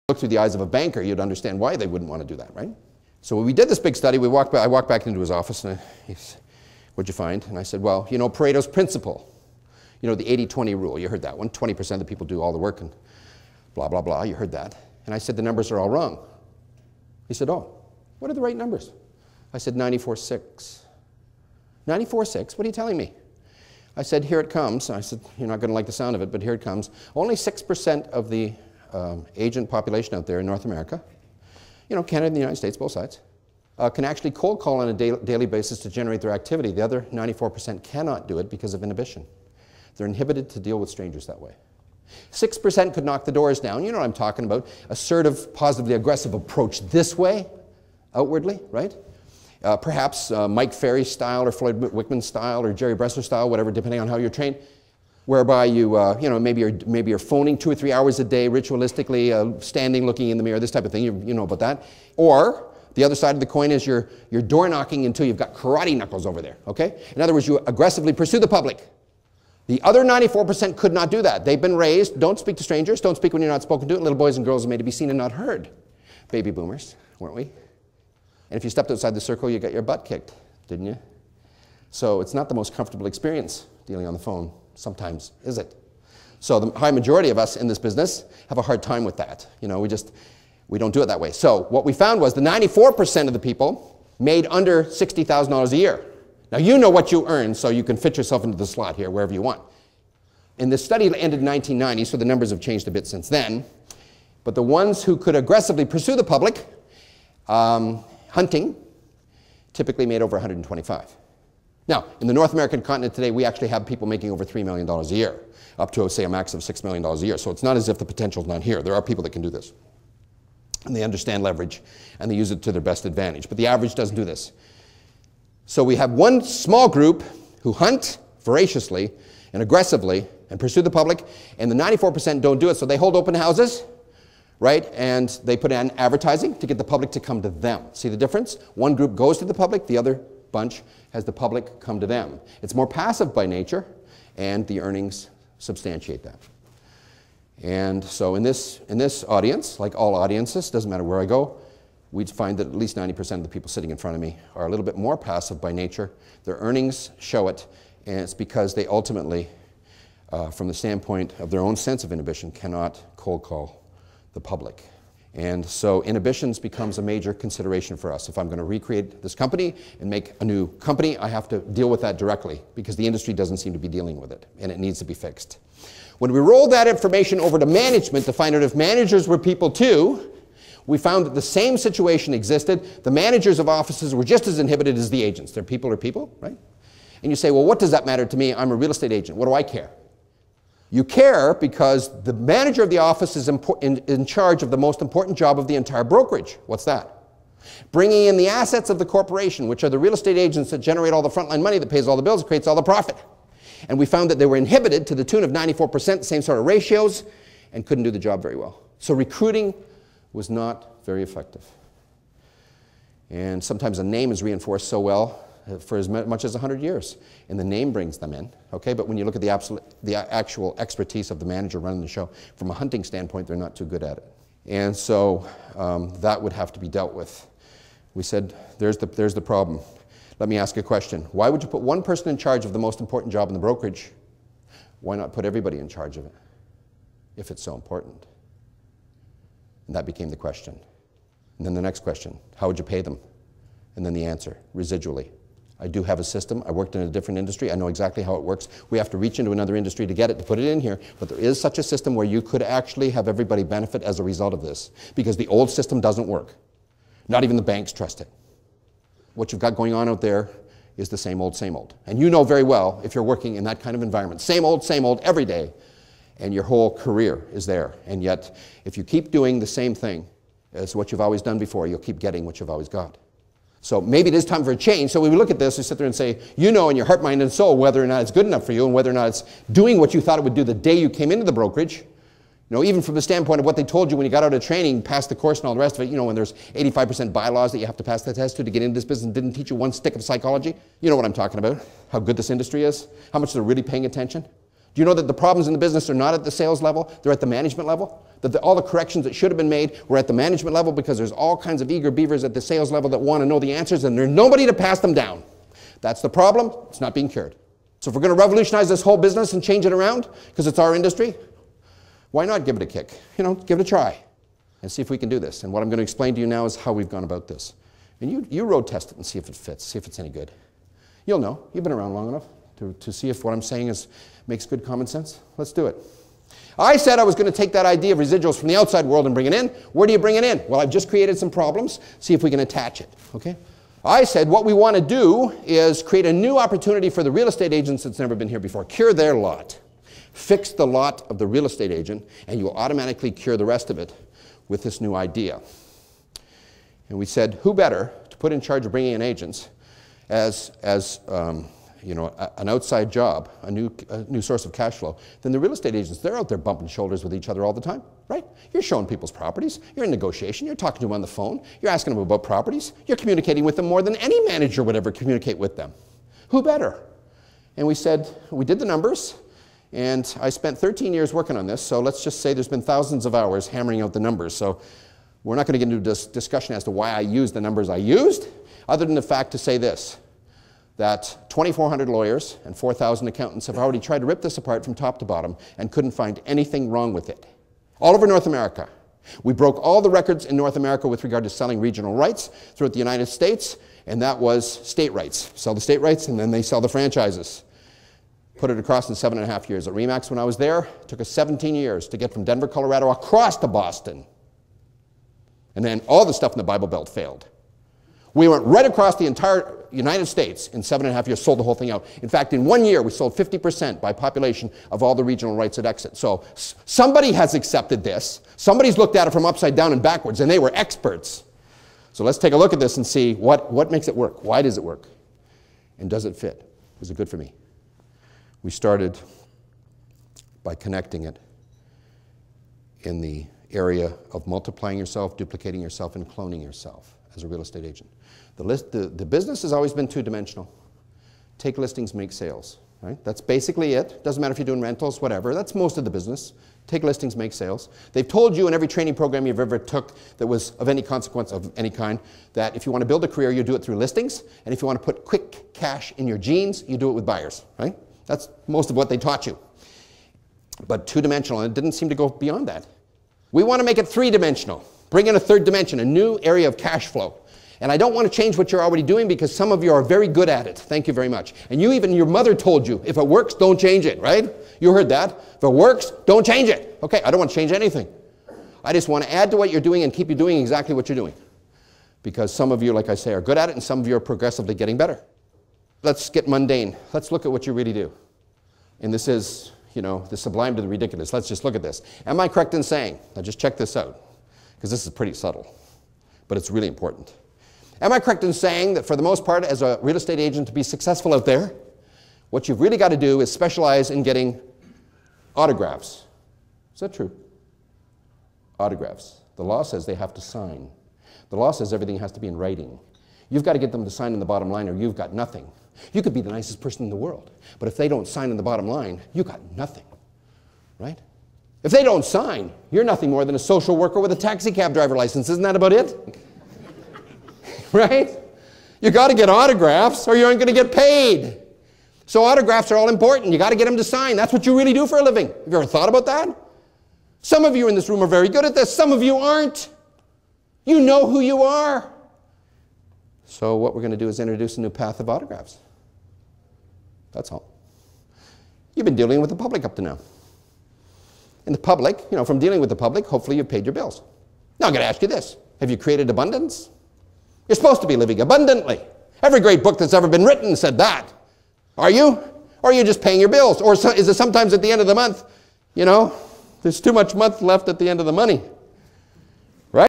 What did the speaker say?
look through the eyes of a banker, you'd understand why they wouldn't want to do that, right? So when we did this big study, I walked back into his office and he said, "What'd you find?" And I said, "Well, you know Pareto's principle. You know, the 80-20 rule. You heard that one. 20% of the people do all the work and blah, blah, blah. You heard that." And I said, "The numbers are all wrong." He said, "Oh, what are the right numbers?" I said, 94.6. 94.6? What are you telling me? I said, "Here it comes." I said, "You're not going to like the sound of it, but here it comes. Only 6% of the agent population out there in North America, you know, Canada and the United States, both sides, can actually cold call on a daily basis to generate their activity. The other 94% cannot do it because of inhibition. They're inhibited to deal with strangers that way. 6% could knock the doors down. You know what I'm talking about. Assertive, positively aggressive approach this way, outwardly, right? Perhaps Mike Ferry style or Floyd Wickman style or Jerry Bresser style, whatever, depending on how you're trained, whereby you know, maybe you're phoning 2 or 3 hours a day ritualistically, standing, looking in the mirror, this type of thing. You know about that. Or the other side of the coin is you're door knocking until you've got karate knuckles over there, okay? In other words, you aggressively pursue the public. The other 94% could not do that. They've been raised, don't speak to strangers, don't speak when you're not spoken to. Little boys and girls are made to be seen and not heard. Baby boomers, weren't we? And if you stepped outside the circle, you got your butt kicked, didn't you? So it's not the most comfortable experience dealing on the phone, sometimes, is it? So the high majority of us in this business have a hard time with that. You know, we don't do it that way. So what we found was the 94% of the people made under $60,000 a year. Now you know what you earn, so you can fit yourself into the slot here, wherever you want. And this study ended in 1990, so the numbers have changed a bit since then. But the ones who could aggressively pursue the public, hunting, typically made over 125. Now, in the North American continent today, we actually have people making over $3 million a year, up to, say, a max of $6 million a year. So it's not as if the potential is not here. There are people that can do this. And they understand leverage, and they use it to their best advantage. But the average doesn't do this. So we have one small group who hunt voraciously and aggressively and pursue the public, and the 94% don't do it. So they hold open houses, right? And they put in advertising to get the public to come to them. See the difference? One group goes to the public, the other bunch has the public come to them. It's more passive by nature, and the earnings substantiate that. And so in this audience, like all audiences, doesn't matter where I go, we'd find that at least 90% of the people sitting in front of me are a little bit more passive by nature. Their earnings show it, and it's because they ultimately, from the standpoint of their own sense of inhibition, cannot cold call the public. And so inhibitions becomes a major consideration for us. If I'm going to recreate this company and make a new company, I have to deal with that directly because the industry doesn't seem to be dealing with it, and it needs to be fixed. When we rolled that information over to management to find out if managers were people too, we found that the same situation existed. The managers of offices were just as inhibited as the agents. They're people are people, right? And you say, well, what does that matter to me? I'm a real estate agent. What do I care? You care because the manager of the office is in charge of the most important job of the entire brokerage. What's that? Bringing in the assets of the corporation, which are the real estate agents that generate all the frontline money that pays all the bills, creates all the profit. And we found that they were inhibited to the tune of 94%, same sort of ratios, and couldn't do the job very well. So recruiting was not very effective. And sometimes a name is reinforced so well for as much as 100 years, and the name brings them in, okay? But when you look at the actual expertise of the manager running the show, from a hunting standpoint, they're not too good at it. And so that would have to be dealt with. We said, there's the problem. Let me ask a question. Why would you put one person in charge of the most important job in the brokerage? Why not put everybody in charge of it, if it's so important? And that became the question. And then the next question, how would you pay them? And then the answer, residually. I do have a system. I worked in a different industry. I know exactly how it works. We have to reach into another industry to get it, to put it in here. But there is such a system where you could actually have everybody benefit as a result of this, because the old system doesn't work. Not even the banks trust it. What you've got going on out there is the same old, same old. And you know very well, if you're working in that kind of environment, same old, every day, and your whole career is there. And yet, if you keep doing the same thing as what you've always done before, you'll keep getting what you've always got. So maybe it is time for a change. So when we look at this, we sit there and say, you know in your heart, mind, and soul whether or not it's good enough for you and whether or not it's doing what you thought it would do the day you came into the brokerage. You know, even from the standpoint of what they told you when you got out of training, passed the course and all the rest of it, you know, when there's 85% bylaws that you have to pass the test to get into this business and didn't teach you one stick of psychology. You know what I'm talking about, how good this industry is, how much they're really paying attention. Do you know that the problems in the business are not at the sales level? They're at the management level? That all the corrections that should have been made were at the management level because there's all kinds of eager beavers at the sales level that want to know the answers and there's nobody to pass them down. That's the problem. It's not being cured. So if we're going to revolutionize this whole business and change it around because it's our industry, why not give it a kick? You know, give it a try and see if we can do this. And what I'm going to explain to you now is how we've gone about this. And you road test it and see if it fits, see if it's any good. You'll know. You've been around long enough to see if what I'm saying makes good common sense. Let's do it. I said I was going to take that idea of residuals from the outside world and bring it in. Where do you bring it in? Well, I've just created some problems. See if we can attach it, okay? I said what we want to do is create a new opportunity for the real estate agents that's never been here before. Cure their lot. Fix the lot of the real estate agent, and you'll automatically cure the rest of it with this new idea. And we said, who better to put in charge of bringing in agents as you know, an outside job, a new source of cash flow, than the real estate agents. They're out there bumping shoulders with each other all the time, right? You're showing people's properties. You're in negotiation. You're talking to them on the phone. You're asking them about properties. You're communicating with them more than any manager would ever communicate with them. Who better? And we said, we did the numbers, and I spent 13 years working on this, so let's just say there's been thousands of hours hammering out the numbers. So we're not going to get into this discussion as to why I used the numbers I used, other than the fact to say this, that 2,400 lawyers and 4,000 accountants have already tried to rip this apart from top to bottom and couldn't find anything wrong with it. All over North America. We broke all the records in North America with regard to selling regional rights throughout the United States, and that was state rights. Sell the state rights, and then they sell the franchises. Put it across in 7.5 years. At RE/MAX, when I was there, it took us 17 years to get from Denver, Colorado, across to Boston. And then all the stuff in the Bible Belt failed. We went right across the entire United States in 7.5 years, sold the whole thing out. In fact, in 1 year, we sold 50% by population of all the regional rights at exit. So somebody has accepted this. Somebody's looked at it from upside down and backwards, and they were experts. So let's take a look at this and see what makes it work. Why does it work? And does it fit? Is it good for me? We started by connecting it in the area of multiplying yourself, duplicating yourself, and cloning yourself as a real estate agent. The business has always been two-dimensional. Take listings, make sales. Right? That's basically it. Doesn't matter if you're doing rentals, whatever. That's most of the business. Take listings, make sales. They've told you in every training program you've ever took that was of any consequence of any kind that if you want to build a career, you do it through listings. And if you want to put quick cash in your jeans, you do it with buyers. Right? That's most of what they taught you. But two-dimensional, and it didn't seem to go beyond that. We want to make it three-dimensional. Bring in a third dimension, a new area of cash flow. And I don't want to change what you're already doing because some of you are very good at it. Thank you very much. And even your mother told you, if it works, don't change it, right? You heard that. If it works, don't change it. Okay, I don't want to change anything. I just want to add to what you're doing and keep you doing exactly what you're doing. Because some of you, like I say, are good at it and some of you are progressively getting better. Let's get mundane. Let's look at what you really do. And this is, you know, the sublime to the ridiculous. Let's just look at this. Am I correct in saying, now just check this out, because this is pretty subtle, but it's really important. Am I correct in saying that for the most part, as a real estate agent to be successful out there, what you've really got to do is specialize in getting autographs? Is that true? Autographs. The law says they have to sign. The law says everything has to be in writing. You've got to get them to sign in the bottom line or you've got nothing. You could be the nicest person in the world, but if they don't sign in the bottom line, you got nothing, right? If they don't sign, you're nothing more than a social worker with a taxi cab driver license. Isn't that about it? Right? You got to get autographs or you aren't going to get paid. So autographs are all important. You got to get them to sign. That's what you really do for a living. Have you ever thought about that? Some of you in this room are very good at this. Some of you aren't. You know who you are. So what we're going to do is introduce a new path of autographs. That's all. You've been dealing with the public up to now. In the public, you know, from dealing with the public, hopefully you've paid your bills. Now I'm going to ask you this. Have you created abundance? You're supposed to be living abundantly. Every great book that's ever been written said that. Are you? Or are you just paying your bills? Or is it sometimes at the end of the month, you know, there's too much month left at the end of the money?